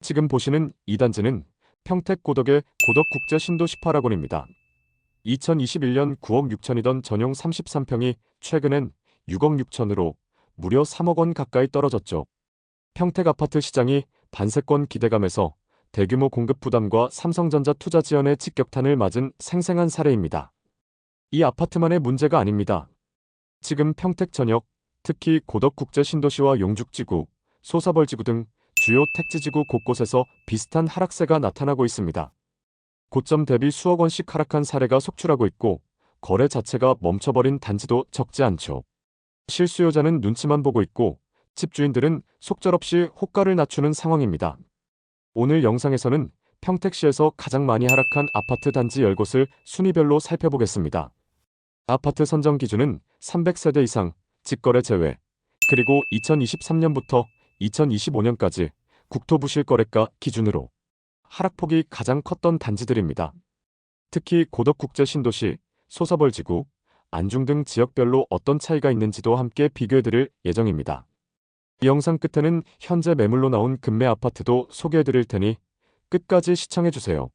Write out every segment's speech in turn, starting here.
지금 보시는 이 단지는 평택 고덕의 고덕국제 신도시 파라곤입니다. 2021년 9억 6천이던 전용 33평이 최근엔 6억 6천으로 무려 3억 원 가까이 떨어졌죠. 평택 아파트 시장이 반세권 기대감에서 대규모 공급 부담과 삼성전자 투자 지연의 직격탄을 맞은 생생한 사례입니다. 이 아파트만의 문제가 아닙니다. 지금 평택 전역, 특히 고덕국제 신도시와 용죽지구, 소사벌지구 등 주요 택지지구 곳곳에서 비슷한 하락세가 나타나고 있습니다. 고점 대비 수억 원씩 하락한 사례가 속출하고 있고 거래 자체가 멈춰버린 단지도 적지 않죠. 실수요자는 눈치만 보고 있고 집주인들은 속절없이 호가를 낮추는 상황입니다. 오늘 영상에서는 평택시에서 가장 많이 하락한 아파트 단지 10곳을 순위별로 살펴보겠습니다. 아파트 선정 기준은 300세대 이상, 직거래 제외, 그리고 2023년부터 2025년까지 국토부 실거래가 기준으로 하락폭이 가장 컸던 단지들입니다. 특히 고덕국제 신도시, 소사벌지구, 안중 등 지역별로 어떤 차이가 있는지도 함께 비교해드릴 예정입니다. 이 영상 끝에는 현재 매물로 나온 금매 아파트도 소개해드릴 테니 끝까지 시청해주세요.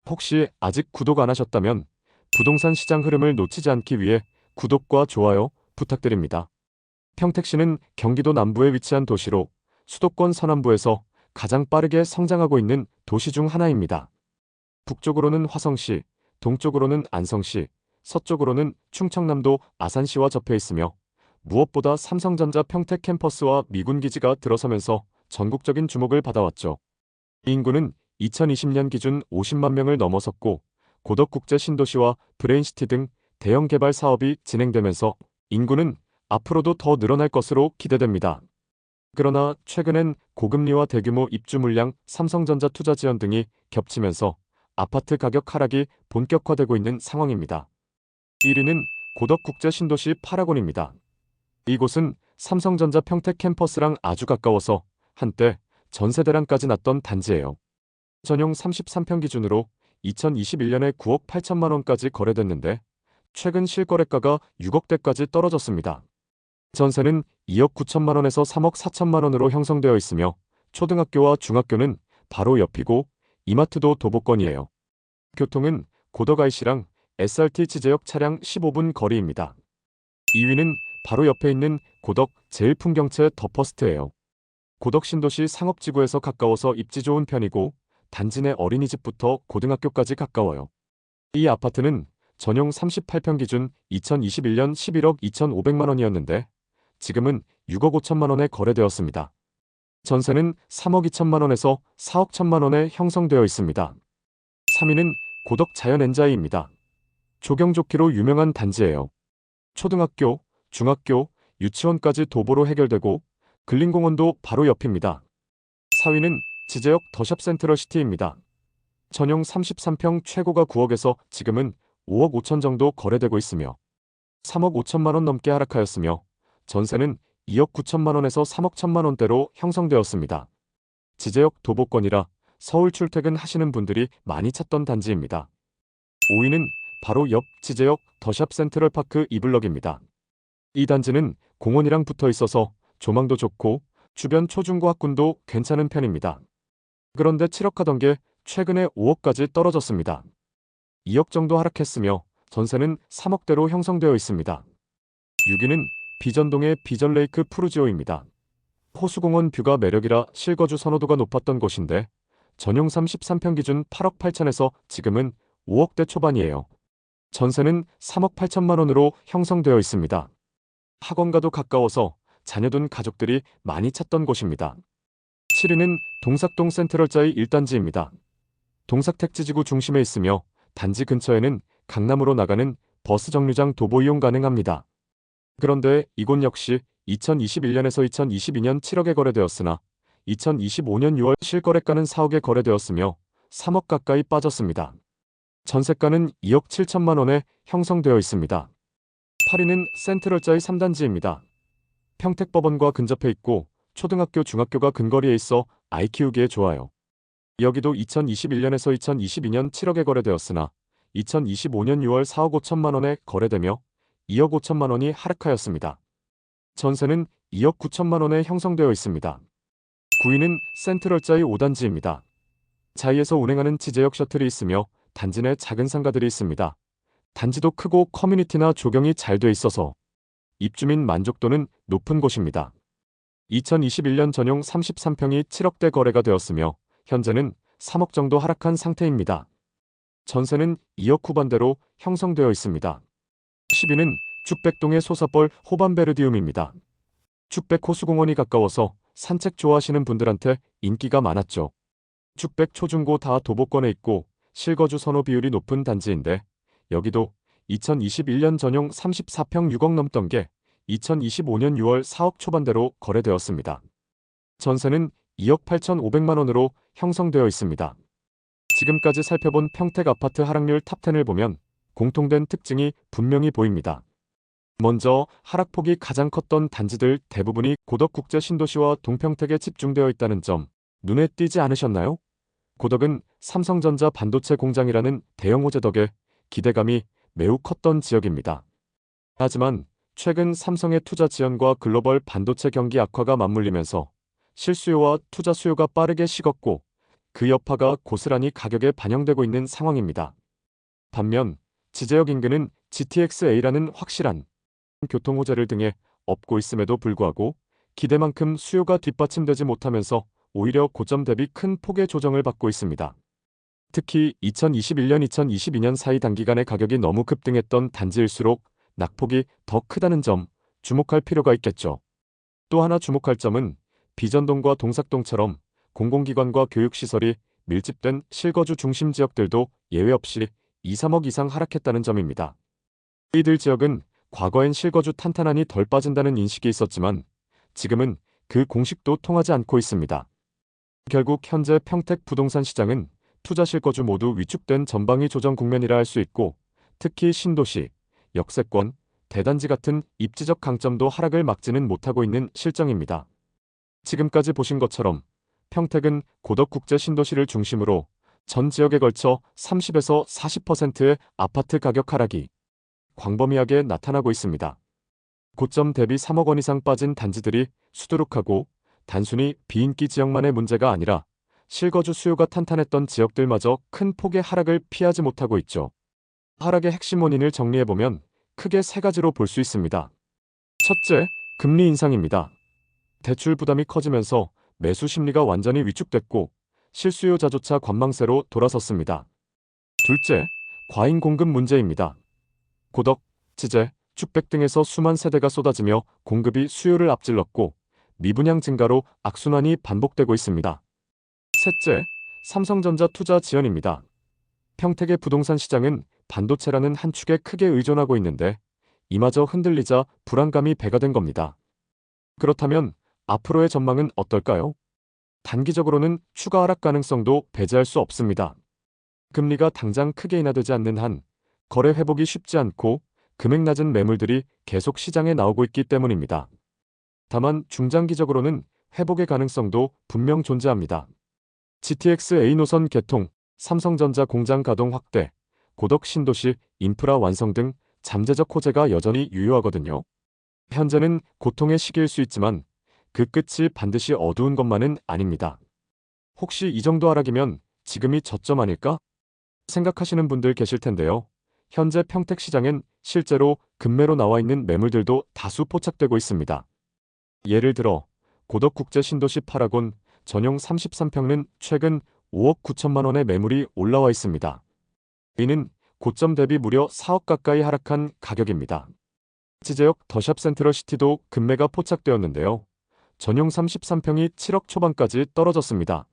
혹시 아직 구독 안 하셨다면 부동산 시장 흐름을 놓치지 않기 위해 구독과 좋아요 부탁드립니다. 평택시는 경기도 남부에 위치한 도시로 수도권 서남부에서 가장 빠르게 성장하고 있는 도시 중 하나입니다. 북쪽으로는 화성시, 동쪽으로는 안성시, 서쪽으로는 충청남도 아산시와 접해 있으며 무엇보다 삼성전자 평택 캠퍼스와 미군기지가 들어서면서 전국적인 주목을 받아왔죠. 이 인구는 2020년 기준 50만 명을 넘어섰고 고덕국제 신도시와 브레인시티 등 대형 개발 사업이 진행되면서 인구는 앞으로도 더 늘어날 것으로 기대됩니다. 그러나 최근엔 고금리와 대규모 입주 물량, 삼성전자 투자 지연 등이 겹치면서 아파트 가격 하락이 본격화되고 있는 상황입니다. 1위는 고덕국제 신도시 파라곤입니다. 이곳은 삼성전자 평택 캠퍼스랑 아주 가까워서 한때 전세대란까지 났던 단지예요. 전용 33평 기준으로 2021년에 9억 8천만 원까지 거래됐는데 최근 실거래가가 6억대까지 떨어졌습니다. 전세는 2억 9천만 원에서 3억 4천만 원으로 형성되어 있으며 초등학교와 중학교는 바로 옆이고 이마트도 도보권이에요. 교통은 고덕 IC랑 SRT 지제역 차량 15분 거리입니다. 2위는 바로 옆에 있는 고덕 제일풍경채 더퍼스트예요. 고덕 신도시 상업지구에서 가까워서 입지 좋은 편이고 단지 내 어린이집부터 고등학교까지 가까워요. 이 아파트는 전용 38평 기준 2021년 11억 2,500만 원이었는데 지금은 6억 5천만 원에 거래되었습니다. 전세는 3억 2천만 원에서 4억 1천만 원에 형성되어 있습니다. 3위는 고덕 자연엔자이입니다. 조경 좋기로 유명한 단지예요. 초등학교, 중학교, 유치원까지 도보로 해결되고 근린공원도 바로 옆입니다. 4위는 지제역 더샵 센트럴시티입니다. 전용 33평 최고가 9억에서 지금은 5억 5천 정도 거래되고 있으며 3억 5천만 원 넘게 하락하였으며 전세는 2억 9천만 원에서 3억 1천만 원대로 형성되었습니다. 지제역 도보권이라 서울 출퇴근 하시는 분들이 많이 찾던 단지입니다. 5위는 바로 옆 지제역 더샵 센트럴파크 이블럭입니다. 이 단지는 공원이랑 붙어 있어서 조망도 좋고 주변 초중고 학군도 괜찮은 편입니다. 그런데 7억 하던 게 최근에 5억까지 떨어졌습니다. 2억 정도 하락했으며 전세는 3억대로 형성되어 있습니다. 6위는 비전동의 비전레이크 푸르지오입니다. 호수공원 뷰가 매력이라 실거주 선호도가 높았던 곳인데 전용 33평 기준 8억 8천에서 지금은 5억대 초반이에요. 전세는 3억 8천만 원으로 형성되어 있습니다. 학원과도 가까워서 자녀 둔 가족들이 많이 찾던 곳입니다. 7위는 동삭동 센트럴자이 1단지입니다. 동삭 택지지구 중심에 있으며 단지 근처에는 강남으로 나가는 버스 정류장 도보 이용 가능합니다. 그런데 이곳 역시 2021년에서 2022년 7억에 거래되었으나 2025년 6월 실거래가는 4억에 거래되었으며 3억 가까이 빠졌습니다. 전세가는 2억 7천만 원에 형성되어 있습니다. 8위는 센트럴자이 3단지입니다. 평택법원과 근접해 있고 초등학교, 중학교가 근거리에 있어 아이 키우기에 좋아요. 여기도 2021년에서 2022년 7억에 거래되었으나 2025년 6월 4억 5천만 원에 거래되며 2억 5천만 원이 하락하였습니다. 전세는 2억 9천만 원에 형성되어 있습니다. 9위는 센트럴자이 5단지입니다. 자이에서 운행하는 지제역 셔틀이 있으며 단지 내 작은 상가들이 있습니다. 단지도 크고 커뮤니티나 조경이 잘 돼 있어서 입주민 만족도는 높은 곳입니다. 2021년 전용 33평이 7억대 거래가 되었으며 현재는 3억 정도 하락한 상태입니다. 전세는 2억 후반대로 형성되어 있습니다. 10위는 축백동의 소사벌 호반베르디움입니다. 축백 호수공원이 가까워서 산책 좋아하시는 분들한테 인기가 많았죠. 축백 초중고 다 도보권에 있고 실거주 선호 비율이 높은 단지인데 여기도 2021년 전용 34평 6억 넘던 게 2025년 6월 4억 초반대로 거래되었습니다. 전세는 2억 8,500만 원으로 형성되어 있습니다. 지금까지 살펴본 평택 아파트 하락률 탑10을 보면 공통된 특징이 분명히 보입니다. 먼저 하락폭이 가장 컸던 단지들 대부분이 고덕국제 신도시와 동평택에 집중되어 있다는 점 눈에 띄지 않으셨나요? 고덕은 삼성전자 반도체 공장이라는 대형 호재 덕에 기대감이 매우 컸던 지역입니다. 하지만 최근 삼성의 투자 지연과 글로벌 반도체 경기 악화가 맞물리면서 실수요와 투자 수요가 빠르게 식었고 그 여파가 고스란히 가격에 반영되고 있는 상황입니다. 반면 지제역 인근은 GTX-A라는 확실한 교통 호재를 등에 업고 있음에도 불구하고 기대만큼 수요가 뒷받침되지 못하면서 오히려 고점 대비 큰 폭의 조정을 받고 있습니다. 특히 2021년, 2022년 사이 단기간에 가격이 너무 급등했던 단지일수록 낙폭이 더 크다는 점 주목할 필요가 있겠죠. 또 하나 주목할 점은 비전동과 동삭동처럼 공공기관과 교육시설이 밀집된 실거주 중심 지역들도 예외 없이 2, 3억 이상 하락했다는 점입니다. 이들 지역은 과거엔 실거주 탄탄하니 덜 빠진다는 인식이 있었지만 지금은 그 공식도 통하지 않고 있습니다. 결국 현재 평택 부동산 시장은 투자 실거주 모두 위축된 전방위 조정 국면이라 할 수 있고 특히 신도시, 역세권, 대단지 같은 입지적 강점도 하락을 막지는 못하고 있는 실정입니다. 지금까지 보신 것처럼 평택은 고덕국제 신도시를 중심으로 전 지역에 걸쳐 30에서 40%의 아파트 가격 하락이 광범위하게 나타나고 있습니다. 고점 대비 3억 원 이상 빠진 단지들이 수두룩하고 단순히 비인기 지역만의 문제가 아니라 실거주 수요가 탄탄했던 지역들마저 큰 폭의 하락을 피하지 못하고 있죠. 하락의 핵심 원인을 정리해보면 크게 세 가지로 볼 수 있습니다. 첫째, 금리 인상입니다. 대출 부담이 커지면서 매수 심리가 완전히 위축됐고 실수요자조차 관망세로 돌아섰습니다. 둘째, 과잉 공급 문제입니다. 고덕, 지제, 축백 등에서 수만 세대가 쏟아지며 공급이 수요를 앞질렀고 미분양 증가로 악순환이 반복되고 있습니다. 셋째, 삼성전자 투자 지연입니다. 평택의 부동산 시장은 반도체라는 한 축에 크게 의존하고 있는데 이마저 흔들리자 불안감이 배가 된 겁니다. 그렇다면 앞으로의 전망은 어떨까요? 단기적으로는 추가 하락 가능성도 배제할 수 없습니다. 금리가 당장 크게 인하되지 않는 한 거래 회복이 쉽지 않고 금액 낮은 매물들이 계속 시장에 나오고 있기 때문입니다. 다만 중장기적으로는 회복의 가능성도 분명 존재합니다. GTX-A 노선 개통, 삼성전자 공장 가동 확대, 고덕 신도시 인프라 완성 등 잠재적 호재가 여전히 유효하거든요. 현재는 고통의 시기일 수 있지만 그 끝이 반드시 어두운 것만은 아닙니다. 혹시 이 정도 하락이면 지금이 저점 아닐까? 생각하시는 분들 계실 텐데요. 현재 평택 시장엔 실제로 급매로 나와 있는 매물들도 다수 포착되고 있습니다. 예를 들어 고덕국제 신도시 파라곤 전용 33평은 최근 5억 9천만 원의 매물이 올라와 있습니다. 이는 고점 대비 무려 4억 가까이 하락한 가격입니다. 지제역 더샵 센트럴시티도 급매가 포착되었는데요. 전용 33평이 7억 초반까지 떨어졌습니다.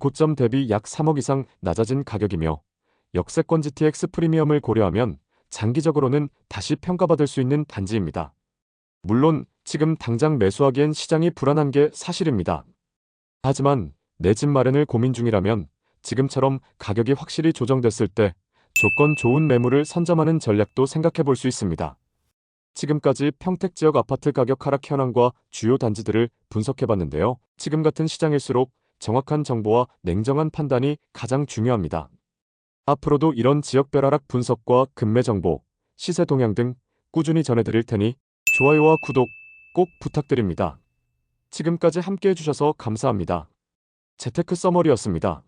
고점 대비 약 3억 이상 낮아진 가격이며 역세권 GTX 프리미엄을 고려하면 장기적으로는 다시 평가받을 수 있는 단지입니다. 물론 지금 당장 매수하기엔 시장이 불안한 게 사실입니다. 하지만 내 집 마련을 고민 중이라면 지금처럼 가격이 확실히 조정됐을 때 조건 좋은 매물을 선점하는 전략도 생각해 볼 수 있습니다. 지금까지 평택 지역 아파트 가격 하락 현황과 주요 단지들을 분석해 봤는데요. 지금 같은 시장일수록 정확한 정보와 냉정한 판단이 가장 중요합니다. 앞으로도 이런 지역별 하락 분석과 급매 정보, 시세 동향 등 꾸준히 전해드릴 테니 좋아요와 구독 꼭 부탁드립니다. 지금까지 함께 해주셔서 감사합니다. 재테크 서머리였습니다.